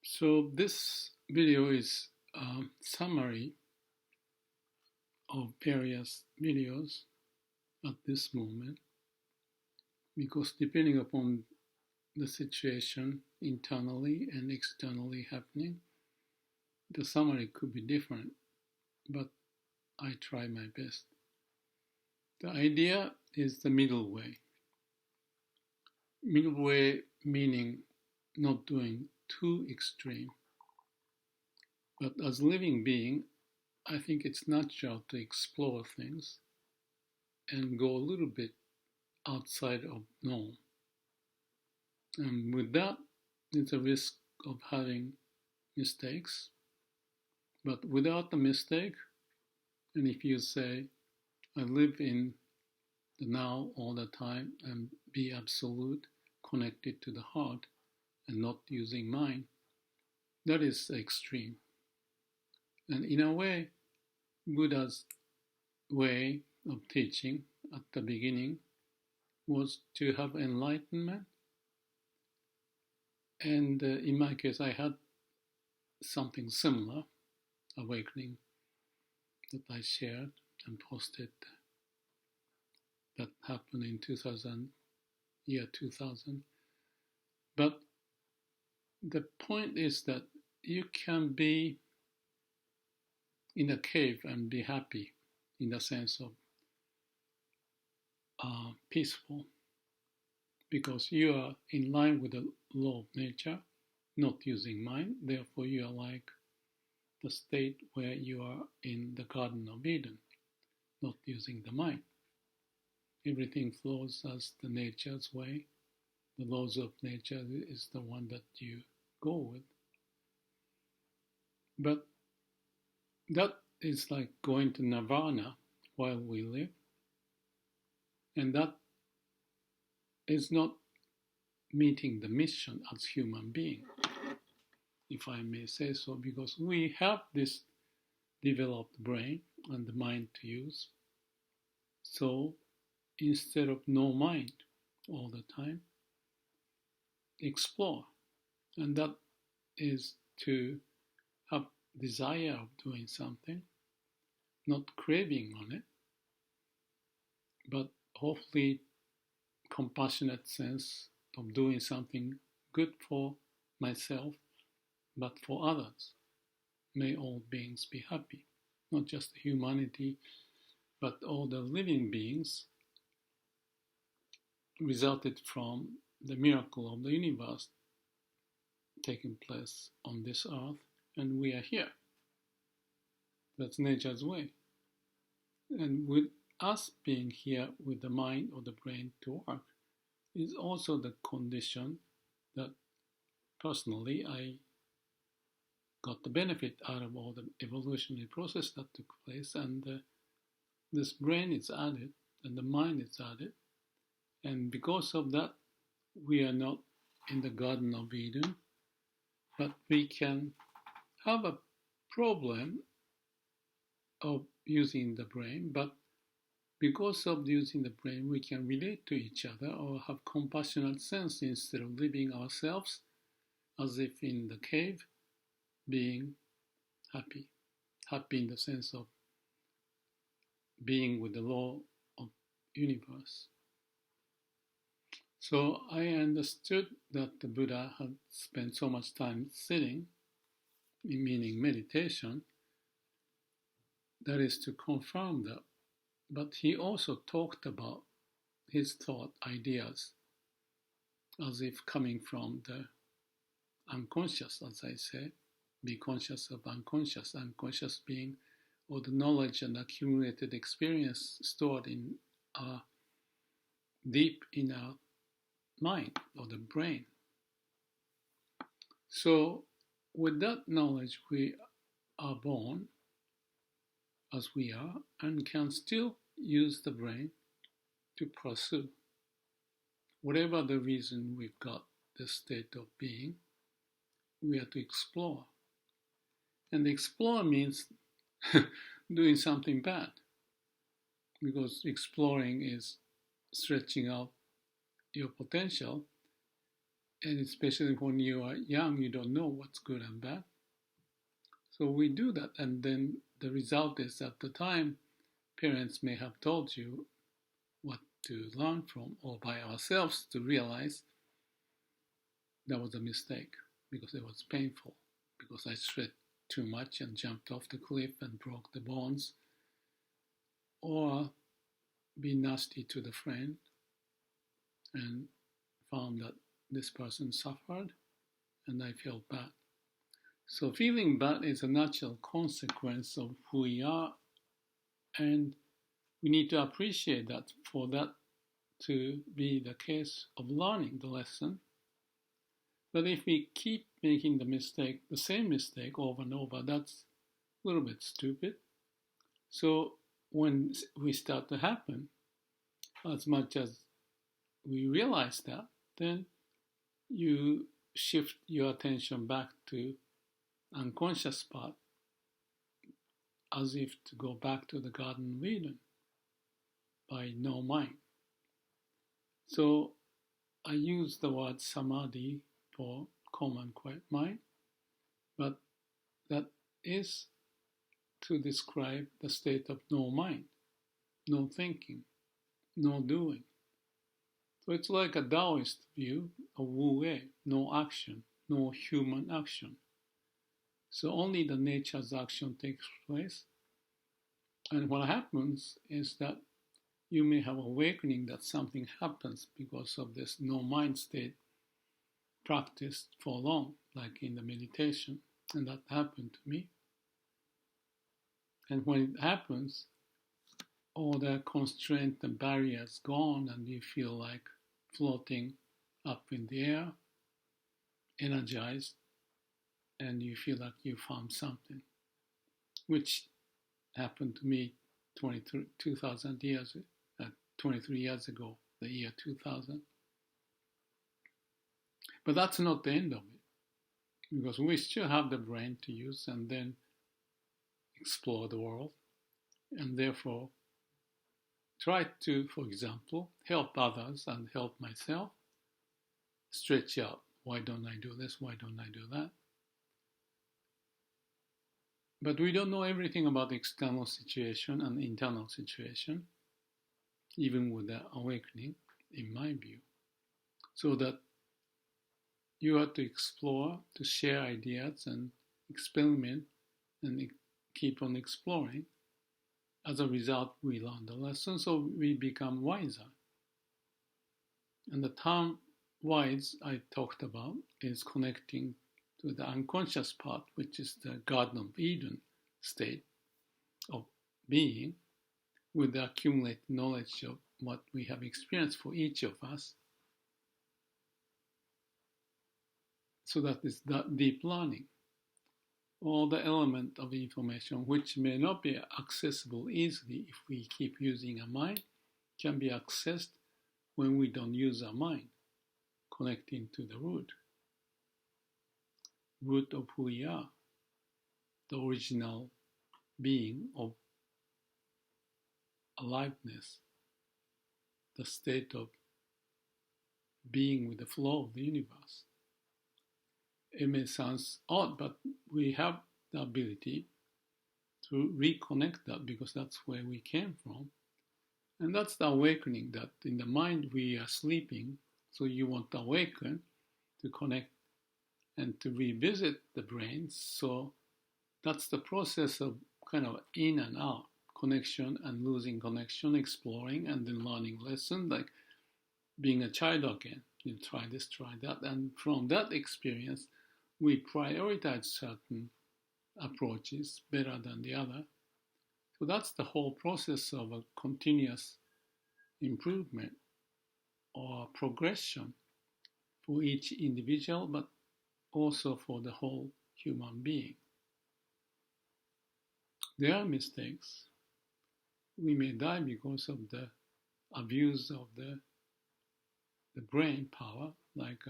So this video is a summary of various videos at this moment, because depending upon the situation internally and externally happening, the summary could be different, but I try my best. The idea is the middle way. Middle way meaning not doing too extreme. But as a living being, I think it's natural to explore things and go a little bit outside of norm. And with that, there's a risk of having mistakes. But without the mistake, and if you say, I live in the now all the time and be absolute, connected to the heart and not using mind, that is extreme. And in a way, Buddha's way of teaching at the beginning was to have enlightenment. And in my case, I had something similar, awakening, that I shared and posted, that happened in year 2000. But the point is that you can be in a cave and be happy in the sense of peaceful, because you are in line with the law of nature, not using mind. Therefore, you are like the state where you are in the Garden of Eden, not using the mind. Everything flows as the nature's way. The laws of nature is the one that you go with. But that is like going to nirvana while we live. And that is not meeting the mission as human being, if I may say so, because we have this developed brain and the mind to use. So instead of no mind all the time, explore. And that is to have desire of doing something, not craving on it, but hopefully compassionate sense of doing something good for myself, but for others. May all beings be happy, not just humanity, but all the living beings resulted from the miracle of the universe taking place on this earth, and we are here. That's nature's way. And with us being here with the mind or the brain to work is also the condition that personally I got the benefit out of all the evolutionary process that took place, and this brain is added and the mind is added, and because of that we are not in the Garden of Eden, but we can have a problem of using the brain, but because of using the brain, we can relate to each other or have compassionate sense instead of living ourselves as if in the cave, being happy. Happy in the sense of being with the law of universe. So I understood that the Buddha had spent so much time sitting, meaning meditation, that is to confirm that. But he also talked about his thought, ideas, as if coming from the unconscious, as I say. Be conscious of unconscious, unconscious being all the knowledge and accumulated experience stored in our deep in our mind or the brain. So with that knowledge, we are born as we are and can still use the brain to pursue whatever the reason we've got this state of being. We are to explore, and explore means doing something bad, because exploring is stretching out your potential, And especially when you are young, you don't know what's good and bad. So we do that, and then the result is at the time, parents may have told you what to learn from, or by ourselves to realize that was a mistake because it was painful, because I stressed too much and jumped off the cliff and broke the bones, or be nasty to the friend and found that this person suffered and I felt bad. So feeling bad is a natural consequence of who we are, and we need to appreciate that for that to be the case of learning the lesson. But if we keep making the same mistake over and over, that's a little bit stupid. So when we start to happen, as much as we realize that, then you shift your attention back to unconscious part, as if to go back to the Garden of Eden by no mind. So I use the word samadhi for calm and quiet mind, but that is to describe the state of no mind, no thinking, no doing. So it's like a Taoist view of Wu Wei, no action, no human action. So only the nature's action takes place. And what happens is that you may have awakening that something happens because of this no mind state practiced for long, like in the meditation. And that happened to me. And when it happens, all the constraint and barriers gone, and you feel like floating up in the air, energized, and you feel like you found something, which happened to me 23 years ago, the year 2000. But that's not the end of it, because we still have the brain to use and then explore the world, and therefore try to, for example, help others and help myself, stretch out. Why don't I do this? Why don't I do that? But we don't know everything about the external situation and internal situation, even with the awakening, in my view. So that you have to explore, to share ideas and experiment and keep on exploring. As a result, we learn the lesson, so we become wiser. And the term wise I talked about is connecting to the unconscious part, which is the Garden of Eden state of being, with the accumulated knowledge of what we have experienced for each of us. So that is that deep learning. All the element of information which may not be accessible easily if we keep using our mind can be accessed when we don't use our mind, connecting to the root of who we are, the original being of aliveness, the state of being with the flow of the universe. It may sound odd, but we have the ability to reconnect that because that's where we came from. And that's the awakening, that in the mind we are sleeping, so you want to awaken, to connect and to revisit the brain. So that's the process of kind of in and out, connection and losing connection, exploring and then learning lesson, like being a child again. You try this, try that. And from that experience, we prioritize certain approaches better than the other. So that's the whole process of a continuous improvement or progression for each individual, but also for the whole human being. There are mistakes. We may die because of the abuse of the brain power, like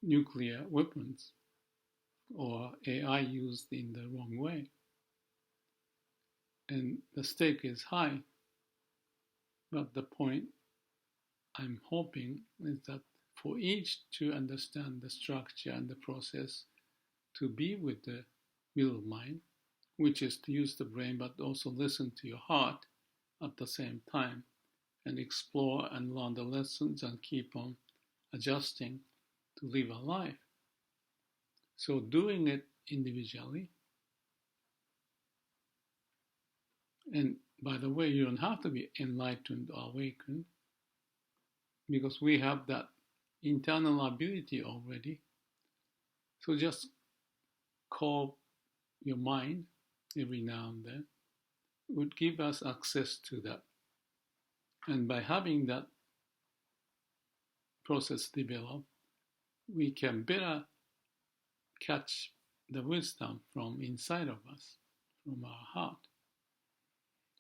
nuclear weapons or AI used in the wrong way. And the stake is high, but the point I'm hoping is that for each to understand the structure and the process, to be with the middle mind, which is to use the brain but also listen to your heart at the same time and explore and learn the lessons and keep on adjusting to live a life. So doing it individually, and by the way, you don't have to be enlightened or awakened because we have that internal ability already. So just call your mind every now and then would give us access to that. And by having that process develop, we can better catch the wisdom from inside of us, from our heart.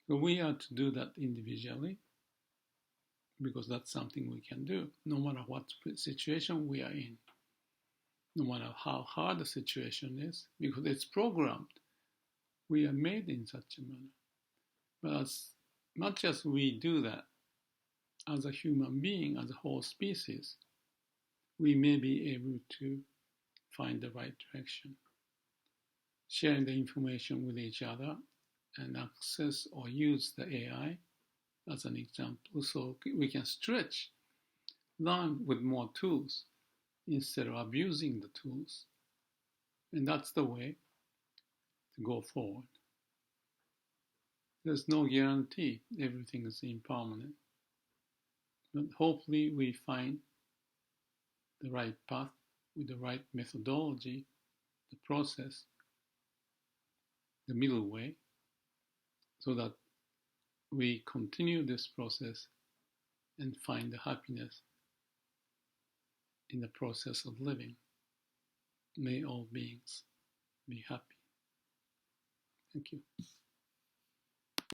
So we are to do that individually because that's something we can do no matter what situation we are in, no matter how hard the situation is, because it's programmed. We are made in such a manner. But as much as we do that, as a human being, as a whole species, we may be able to find the right direction, sharing the information with each other and access or use the AI as an example so we can stretch, learn with more tools instead of abusing the tools. And that's the way to go forward. There's no guarantee everything is impermanent, but hopefully we find the right path with the right methodology, the process, the middle way, so that we continue this process and find the happiness in the process of living. May all beings be happy. Thank you.